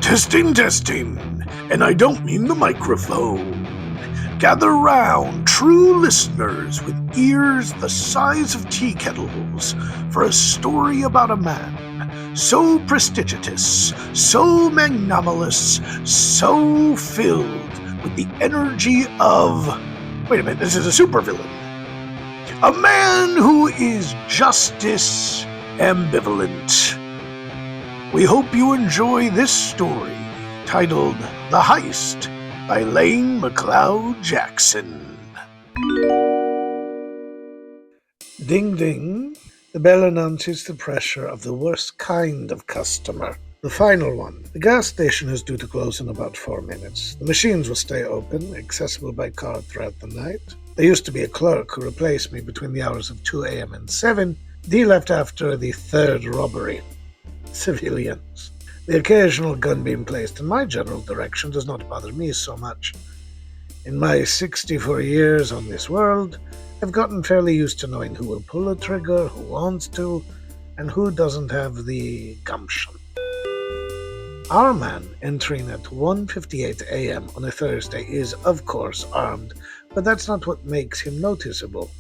Testing, testing, and I don't mean the microphone. Gather round, true listeners with ears the size of tea kettles, for a story about a man so prestigious, so magnanimous, so filled with the energy of... Wait a minute, this is a supervillain. A man who is justice ambivalent. We hope you enjoy this story, titled The Heist by Lane McLeod Jackson. Ding ding. The bell announces the pressure of the worst kind of customer. The final one. The gas station is due to close in about 4 minutes. The machines will stay open, accessible by card throughout the night. There used to be a clerk who replaced me between the hours of 2 a.m. and 7. He left after the third robbery. Civilians. The occasional gun being placed in my general direction does not bother me so much. In my 64 years on this world, I've gotten fairly used to knowing who will pull a trigger, who wants to, and who doesn't have the gumption. Our man entering at 1:58 a.m. on a Thursday is, of course, armed, but that's not what makes him noticeable.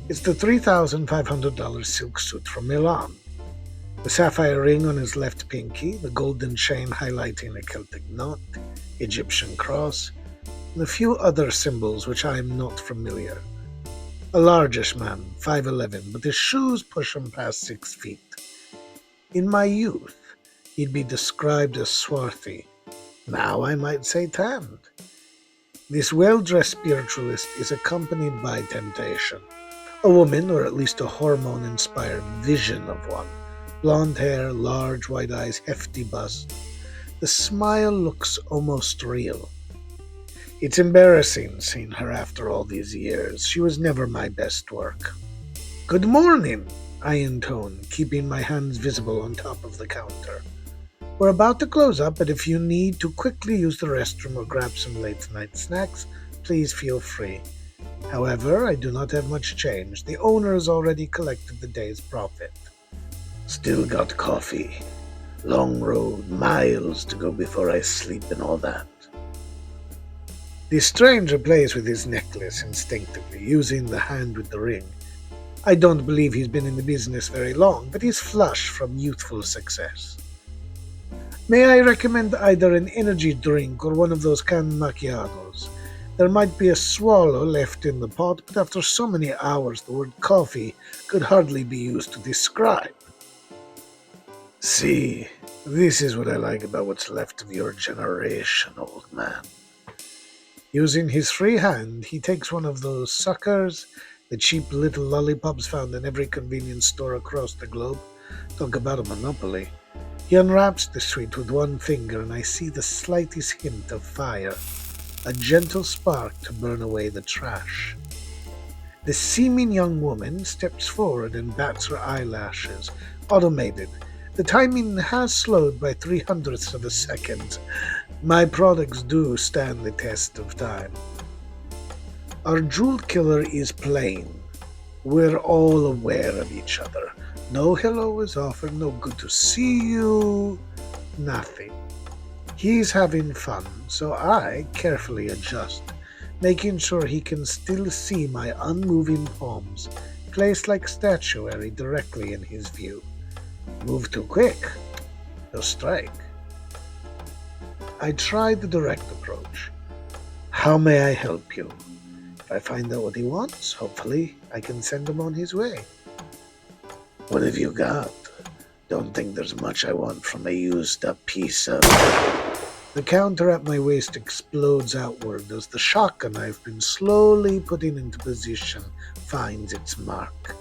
It's the $3,500 silk suit from Milan. The sapphire ring on his left pinky, the golden chain highlighting a Celtic knot, Egyptian cross, and a few other symbols which I am not familiar. A largish man, 5'11", but his shoes push him past 6 feet. In my youth, he'd be described as swarthy. Now I might say tanned. This well-dressed spiritualist is accompanied by temptation. A woman, or at least a hormone-inspired vision of one. Blonde hair, large white eyes, hefty bust. The smile looks almost real. It's embarrassing seeing her after all these years. She was never my best work. "Good morning," I intone, keeping my hands visible on top of the counter. "We're about to close up, but if you need to quickly use the restroom or grab some late-night snacks, please feel free. However, I do not have much change. The owner has already collected the day's profit." "Still got coffee. Long road, miles to go before I sleep and all that." The stranger plays with his necklace instinctively, using the hand with the ring. I don't believe he's been in the business very long, but he's flush from youthful success. "May I recommend either an energy drink or one of those canned macchiatos? There might be a swallow left in the pot, but after so many hours the word coffee could hardly be used to describe." "See, this is what I like about what's left of your generation, old man." Using his free hand, he takes one of those suckers, the cheap little lollipops found in every convenience store across the globe. Talk about a monopoly. He unwraps the sweet with one finger, and I see the slightest hint of fire, a gentle spark to burn away the trash. The seeming young woman steps forward and bats her eyelashes, automated. The timing has slowed by 0.03 of a second. My products do stand the test of time. Our jewel killer is plain. We're all aware of each other. No hello is offered, no good to see you, nothing. He's having fun, so I carefully adjust, making sure he can still see my unmoving palms, placed like statuary directly in his view. Move too quick, he'll strike. I try the direct approach. "How may I help you?" If I find out what he wants, hopefully I can send him on his way. "What have you got? Don't think there's much I want from a used-up piece of..." The counter at my waist explodes outward as the shotgun I've been slowly putting into position finds its mark.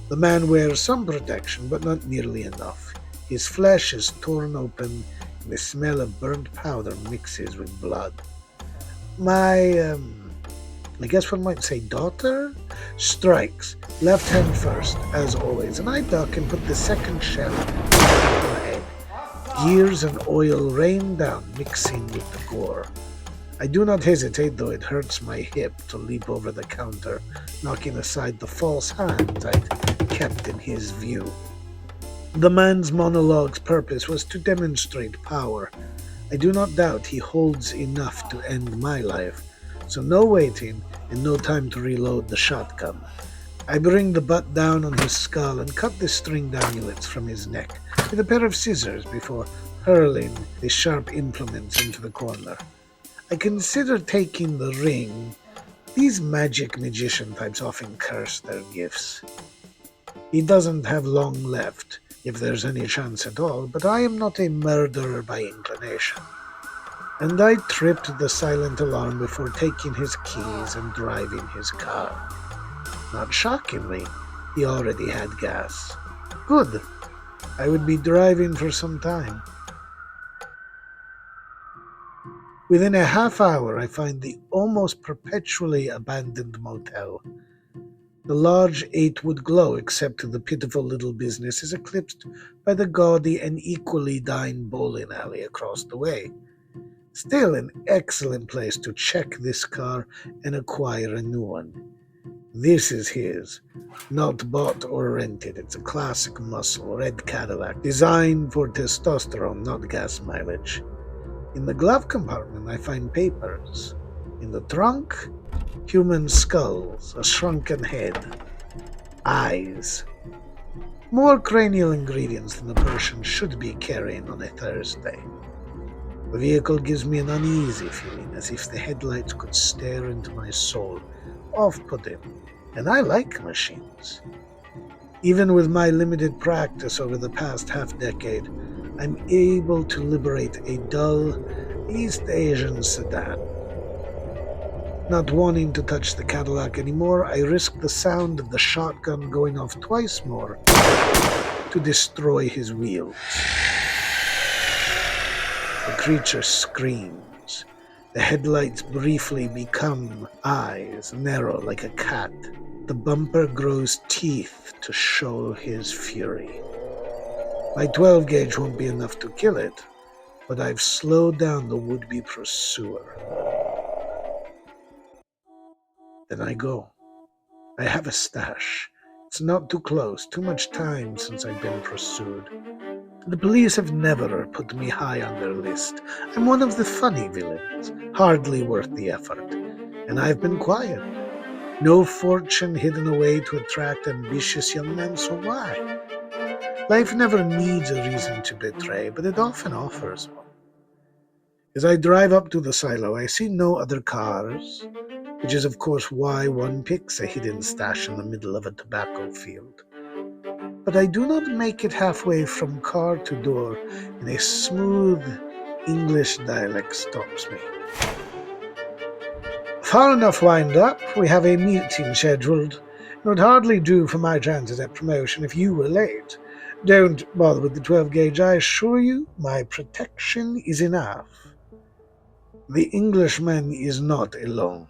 The man wears some protection, but not nearly enough. His flesh is torn open, and the smell of burnt powder mixes with blood. My, I guess one might say daughter, strikes, left hand first, as always, and I duck and put the second shell in her head. Gears and oil rain down, mixing with the gore. I do not hesitate, though it hurts my hip to leap over the counter, knocking aside the false hand I'd kept in his view. The man's monologue's purpose was to demonstrate power. I do not doubt he holds enough to end my life, so no waiting and no time to reload the shotgun. I bring the butt down on his skull and cut the stringed amulets from his neck with a pair of scissors before hurling the sharp implements into the corner. I consider taking the ring. These magic magician types often curse their gifts. He doesn't have long left, if there's any chance at all, but I am not a murderer by inclination. And I tripped the silent alarm before taking his keys and driving his car. Not shockingly, he already had gas. Good. I would be driving for some time. Within a half hour, I find the almost perpetually abandoned motel. The large 8-wood glow, except to the pitiful little business, is eclipsed by the gaudy and equally dine bowling alley across the way. Still an excellent place to check this car and acquire a new one. This is his, not bought or rented. It's a classic muscle, red Cadillac, designed for testosterone, not gas mileage. In the glove compartment, I find papers. In the trunk, human skulls, a shrunken head, eyes. More cranial ingredients than a person should be carrying on a Thursday. The vehicle gives me an uneasy feeling, as if the headlights could stare into my soul, off-putting, and I like machines. Even with my limited practice over the past half-decade, I'm able to liberate a dull East Asian sedan. Not wanting to touch the Cadillac anymore, I risk the sound of the shotgun going off twice more to destroy his wheels. The creature screams. The headlights briefly become eyes, narrow like a cat. The bumper grows teeth to show his fury. My 12-gauge won't be enough to kill it, but I've slowed down the would-be pursuer. Then I go. I have a stash. It's not too close, too much time since I've been pursued. The police have never put me high on their list. I'm one of the funny villains, hardly worth the effort. And I've been quiet. No fortune hidden away to attract ambitious young men, so why? Life never needs a reason to betray, but it often offers one. As I drive up to the silo, I see no other cars, which is of course why one picks a hidden stash in the middle of a tobacco field. But I do not make it halfway from car to door, and a smooth English dialect stops me. Far enough wind up, we have a meeting scheduled. It would hardly do for my chances at promotion if you were late. Don't bother with the 12-gauge, I assure you my protection is enough. The Englishman is not alone.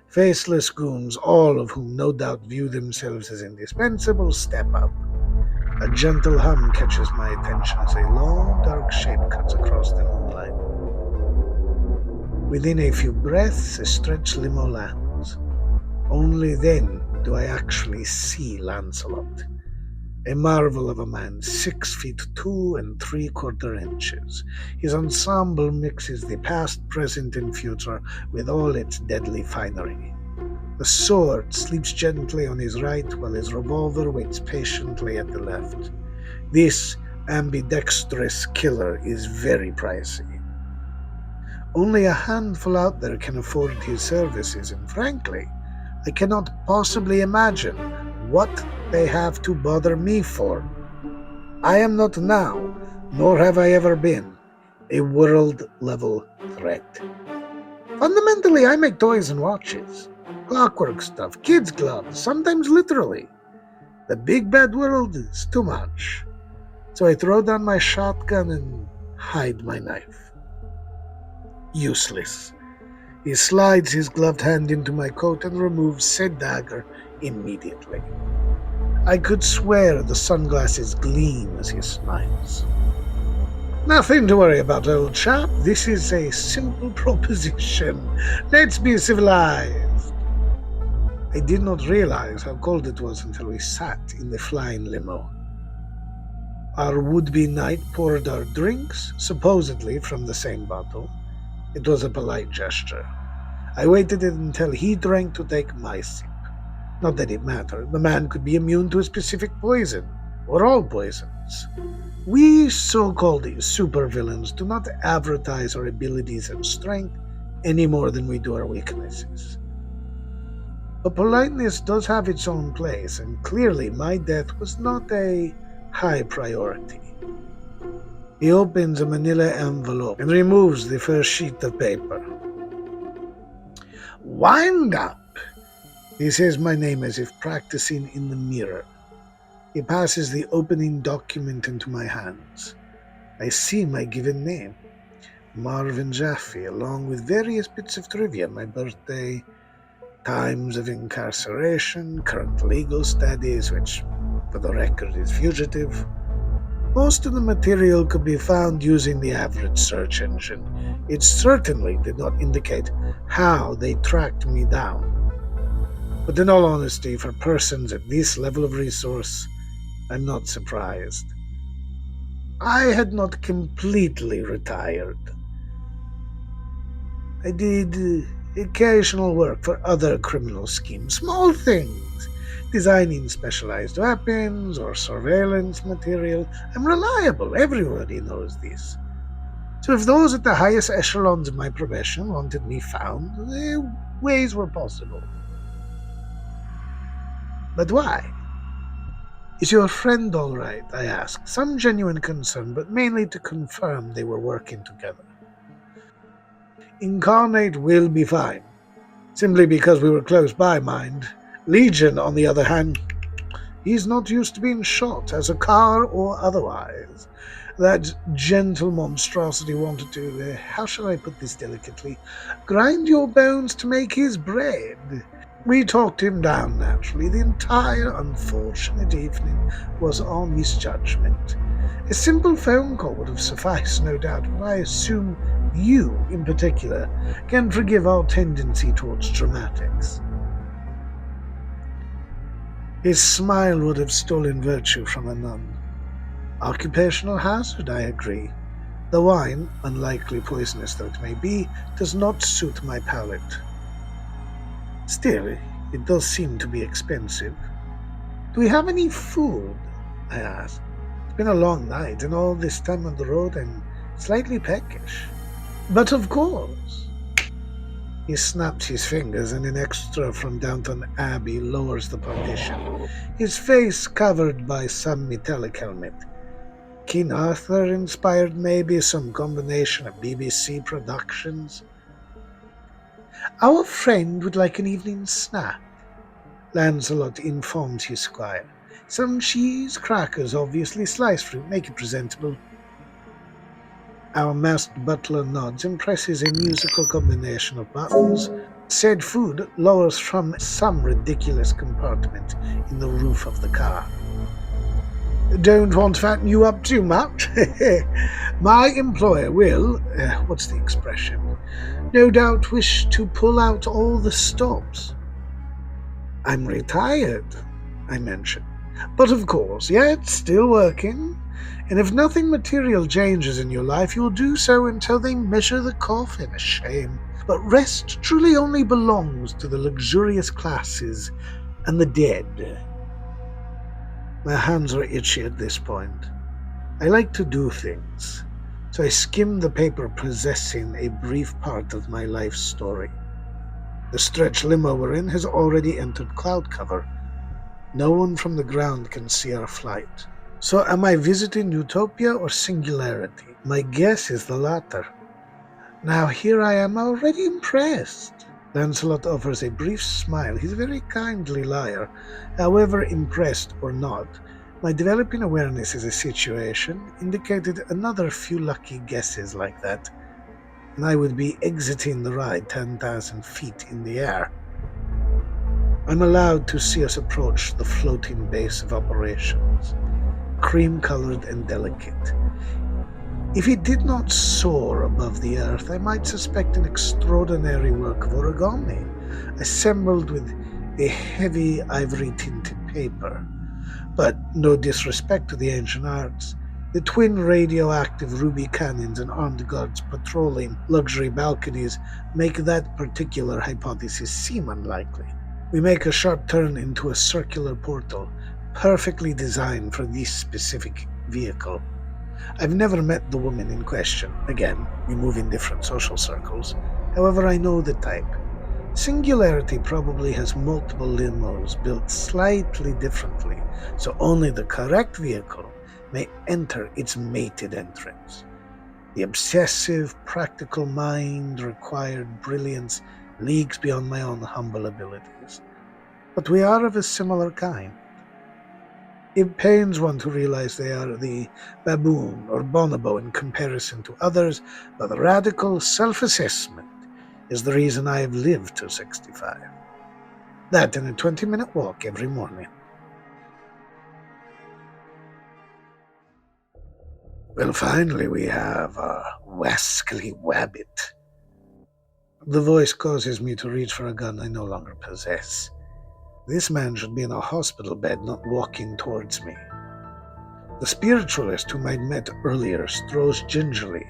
Faceless goons, all of whom no doubt view themselves as indispensable, step up. A gentle hum catches my attention as a long, dark shape cuts across the moonlight. Within a few breaths, a stretched limo lands. Only then do I actually see Lancelot. A marvel of a man, 6 feet 2 3/4 inches. His ensemble mixes the past, present, and future with all its deadly finery. The sword sleeps gently on his right, while his revolver waits patiently at the left. This ambidextrous killer is very pricey. Only a handful out there can afford his services, and frankly, I cannot possibly imagine what they have to bother me for. I am not now, nor have I ever been, a world-level threat. Fundamentally, I make toys and watches. Clockwork stuff, kids' gloves, sometimes literally. The big bad world is too much. So I throw down my shotgun and hide my knife. Useless. He slides his gloved hand into my coat and removes said dagger immediately. I could swear the sunglasses gleam as he smiles. Nothing to worry about, old chap. This is a simple proposition. Let's be civilized. I did not realize how cold it was until we sat in the flying limo. Our would-be knight poured our drinks, supposedly from the same bottle. It was a polite gesture. I waited until he drank to take my sip. Not that it mattered. The man could be immune to a specific poison, or all poisons. We so-called supervillains do not advertise our abilities and strength any more than we do our weaknesses. But politeness does have its own place, and clearly my death was not a high priority. He opens a manila envelope and removes the first sheet of paper. Wind up! He says my name as if practicing in the mirror. He passes the opening document into my hands. I see my given name, Marvin Jaffe, along with various bits of trivia, my birthday, times of incarceration, current legal status, which, for the record, is fugitive. Most of the material could be found using the average search engine. It certainly did not indicate how they tracked me down. But in all honesty, for persons at this level of resource, I'm not surprised. I had not completely retired. I did occasional work for other criminal schemes, small things, designing specialized weapons or surveillance material. I'm reliable, everybody knows this. So if those at the highest echelons of my profession wanted me found, ways were possible. But why? Is your friend all right? I asked, some genuine concern, but mainly to confirm they were working together. Incarnate will be fine, simply because we were close by, mind. Legion, on the other hand, he's not used to being shot, as a car or otherwise. That gentle monstrosity wanted to, how shall I put this delicately, grind your bones to make his bread. We talked him down, naturally. The entire unfortunate evening was our misjudgment. A simple phone call would have sufficed, no doubt, but I assume you, in particular, can forgive our tendency towards dramatics. His smile would have stolen virtue from a nun. Occupational hazard, I agree. The wine, unlikely poisonous though it may be, does not suit my palate. Still, it does seem to be expensive. Do we have any food? I asked. It's been a long night, and all this time on the road I'm slightly peckish. But of course. He snaps his fingers, and an extra from Downton Abbey lowers the partition, his face covered by some metallic helmet. King Arthur inspired, maybe, some combination of BBC productions. Our friend would like an evening snack, Lancelot informed his squire. Some cheese, crackers, obviously, sliced fruit, make it presentable. Our masked butler nods and presses a musical combination of buttons. Said food lowers from some ridiculous compartment in the roof of the car. Don't want to fatten you up too much. My employer will, what's the expression, no doubt wish to pull out all the stops. I'm retired, I mentioned. But of course, yet still working. And if nothing material changes in your life, you'll do so until they measure the coffin. A shame. But rest truly only belongs to the luxurious classes and the dead. My hands are itchy at this point. I like to do things, so I skim the paper possessing a brief part of my life story. The stretch limo we're in has already entered cloud cover. No one from the ground can see our flight. So am I visiting utopia or singularity? My guess is the latter. Now here I am already impressed. Lancelot offers a brief smile. He's a very kindly liar. However, impressed or not, my developing awareness of the situation indicated another few lucky guesses like that, and I would be exiting the ride 10,000 feet in the air. I'm allowed to see us approach the floating base of operations, cream-colored and delicate. If it did not soar above the earth, I might suspect an extraordinary work of origami, assembled with a heavy ivory-tinted paper. But no disrespect to the ancient arts, The twin radioactive ruby cannons and armed guards patrolling luxury balconies make that particular hypothesis seem unlikely. We make a sharp turn into a circular portal, perfectly designed for this specific vehicle. I've never met the woman in question. Again, we move in different social circles. However, I know the type. Singularity probably has multiple limos built slightly differently, so only the correct vehicle may enter its mated entrance. The obsessive, practical mind required brilliance leagues beyond my own humble abilities. But we are of a similar kind. It pains one to realize they are the baboon or bonobo in comparison to others, but radical self-assessment is the reason I have lived to 65. That and a 20-minute walk every morning. Well, finally we have a wascally wabbit. The voice causes me to reach for a gun I no longer possess. This man should be in a hospital bed, not walking towards me. The spiritualist whom I'd met earlier strolls gingerly,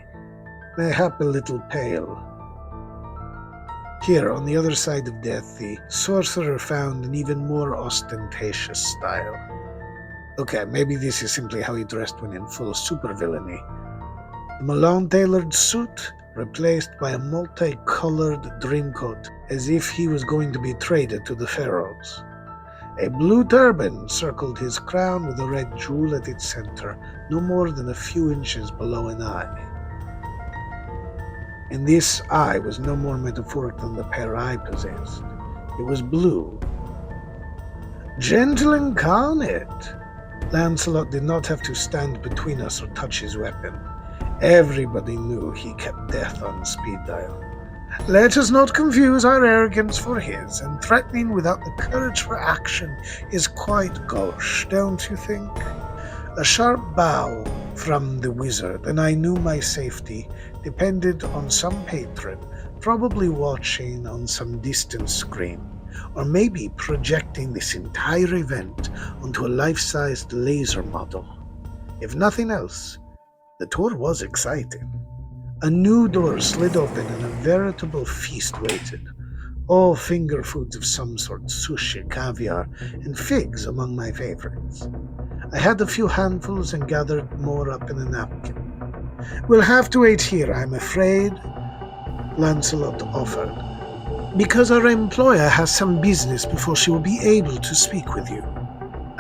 mayhap a little pale. Here, on the other side of death, the sorcerer found an even more ostentatious style. Okay, maybe this is simply how he dressed when in full supervillainy. The Malone-tailored suit replaced by a multicolored dreamcoat, as if he was going to be traded to the pharaohs. A blue turban circled his crown with a red jewel at its center, no more than a few inches below an eye. And this eye was no more metaphoric than the pair I possessed. It was blue. Gentle incarnate! Lancelot did not have to stand between us or touch his weapon. Everybody knew he kept death on speed dial. Let us not confuse our arrogance for his, and threatening without the courage for action is quite gauche, don't you think? A sharp bow from the wizard, and I knew my safety depended on some patron, probably watching on some distant screen, or maybe projecting this entire event onto a life-sized laser model. If nothing else, the tour was exciting. A new door slid open and a veritable feast waited. All finger foods of some sort, sushi, caviar, and figs among my favorites. I had a few handfuls and gathered more up in a napkin. We'll have to wait here, I'm afraid, Lancelot offered, because our employer has some business before she will be able to speak with you.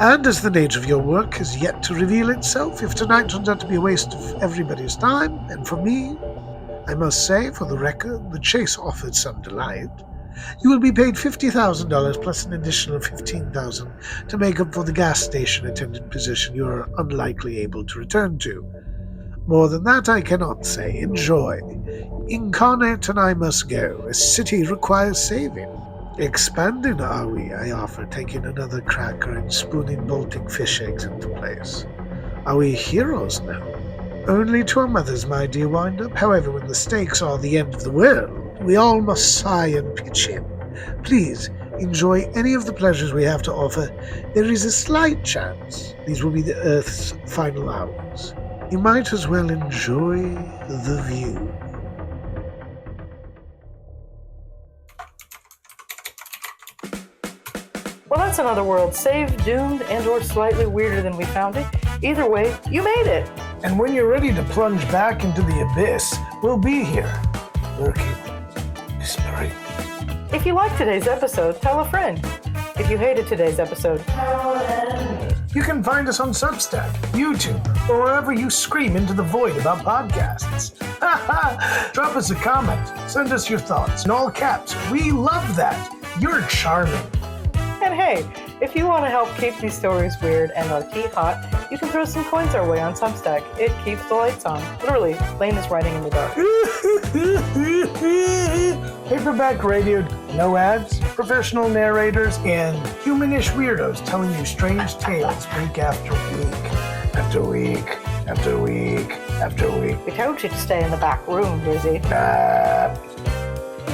And as the nature of your work has yet to reveal itself, if tonight turns out to be a waste of everybody's time, and for me, I must say, for the record, the chase offered some delight, you will be paid $50,000 plus an additional $15,000 to make up for the gas station attendant position you are unlikely able to return to. More than that I cannot say. Enjoy. Incarnate and I must go. A city requires saving. Expanding, are we? I offer, taking another cracker and spooning bolting fish eggs into place. Are we heroes now? Only to our mothers, my dear wind-up. However, when the stakes are the end of the world, we all must sigh and pitch in. Please, enjoy any of the pleasures we have to offer. There is a slight chance these will be the Earth's final hours. You might as well enjoy the view. Well, that's another world saved, doomed, and or slightly weirder than we found it. Either way, you made it. And when you're ready to plunge back into the abyss, we'll be here, lurking, whispering. If you liked today's episode, tell a friend. If you hated today's episode, You can find us on Substack, YouTube, or wherever you scream into the void about podcasts. Drop us a comment. Send us your thoughts in all caps. We love that. You're charming. and hey, if you want to help keep these stories weird and our tea hot, you can throw some coins our way on Substack. It keeps the lights on. Literally, Lane is writing in the dark. Paperback Radio, no ads, professional narrators, and humanish weirdos telling you strange tales week after week. After week, after week, after week. We told you to stay in the back room, Dizzy.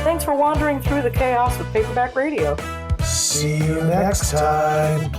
Thanks for wandering through the chaos with Paperback Radio. See you next time.